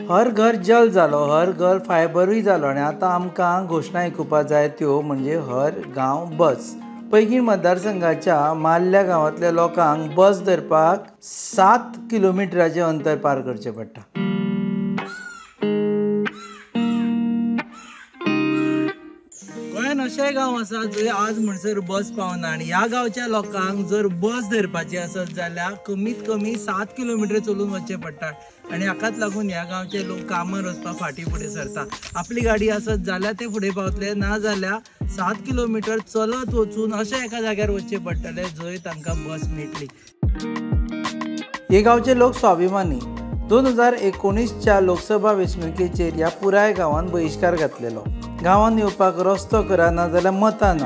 हर घर जल जालो, हर घर फायबरूय जालो आनी आतां आमकां घोशणा आयकुपाक जाय त्यो म्हणजे हर गांव बस. पैंगीण मतदारसंघाच्या माल्ल्या गांवांतल्या लोकांक बस धरपाक 7 किलोमिटराचें अंतर पार करचें पडटा. गोंयांत अशेंय गांव आसा जंय आज म्हणसर बस पावना आनी ह्या गांवच्या लोकांक जर बस धरपाची आसत जाल्यार कमीत कमी 7 किलोमिटर चलून वचचें पडटा आनी हाकाच लागून ह्या गांवचे लोक कामार वचपाक फाटीं फुडें सरता. आपली गाडी आसत जाल्यार ते फुडें पावतले, ना जाल्यार 7 किलोमिटर चलत वचून अशा एका जाग्यार वचचें पडटलें जंय तांकां बस मेळटली. हे गांवचे लोक स्वाभिमानी. 2019च्या लोकसभा वेंचणुकेचेर ह्या पुराय गांवांत बहिश्कार घातलेलो. गांवांत येवपाक रस्तो करा ना जाल्यार मतां ना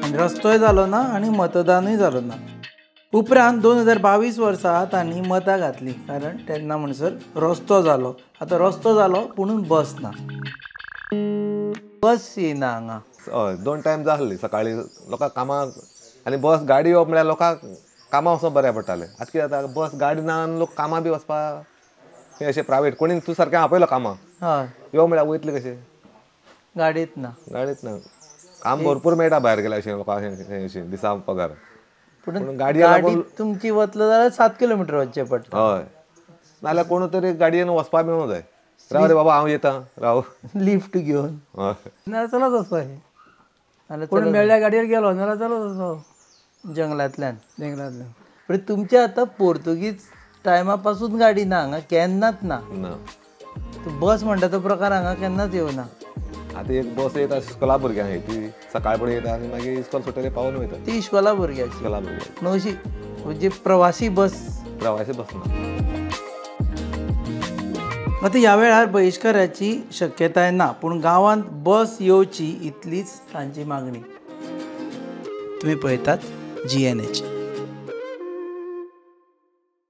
आनी रस्तोय जालो ना आनी मतदानूय जालो ना. उपरांत 2022 वर्सा तांणी मतां घातलीं कारण तेन्ना म्हणसर रस्तो जालो. आतां रस्तो जालो पुणून बस ना. बस येना हांगा. हय 2 टायम जाल्ली सकाळीं लोकांक कामाक आनी बस गाडी येवप म्हळ्यार लोकांक कामां वचप बरें पडटालें. आतां कितें जाता बस गाडी ना आनी लोक कामां बी वचपाक अशें प्रायवेट कोणी तूं सारकें आपयलो कामां हय यो म्हळ्यार वयतले कशें गाडीच ना. गाडीच ना. काम भरपूर मेळटा भायर गेल्यार अशें लोकांक अशें दिसा पगार. पूण गाडी तुमची वतलो जाल्यार 7 किलोमिटर वचचें पडटा. हय नाल्यार कोण तरी गाडयेन वचपाक मेळूं जाय. राव रे बाबा हांव येतां राव लिफ्ट घेवन हय नाल्यार चलत वचपाचें. कोण मेळ्ळ्या गाडयेर गेलो नाल्यार चलत वचप जंगलांतल्यान. पण तुमचे आतां पोर्तुगीज टायमा पासून गाडी ना हांगा केन्नाच ना. बस म्हणटा तो प्रकार हांगा केन्नाच येवना. आतां एक बस येता इस्कोला भुरग्यांक ती सकाळ फुडें येता आनी मागीर इस्कोल सुटले पावून वयता. ती इस्कोला भुरग्याची इस्कोला भुरग्यांक अशी म्हणजे प्रवासी बस बसना. आतां ह्या वेळार बहिश्काराची शक्यताय ना पूण गांवांत बस येवची इतलीच तांची मागणी. तुमी पळयतात GNH.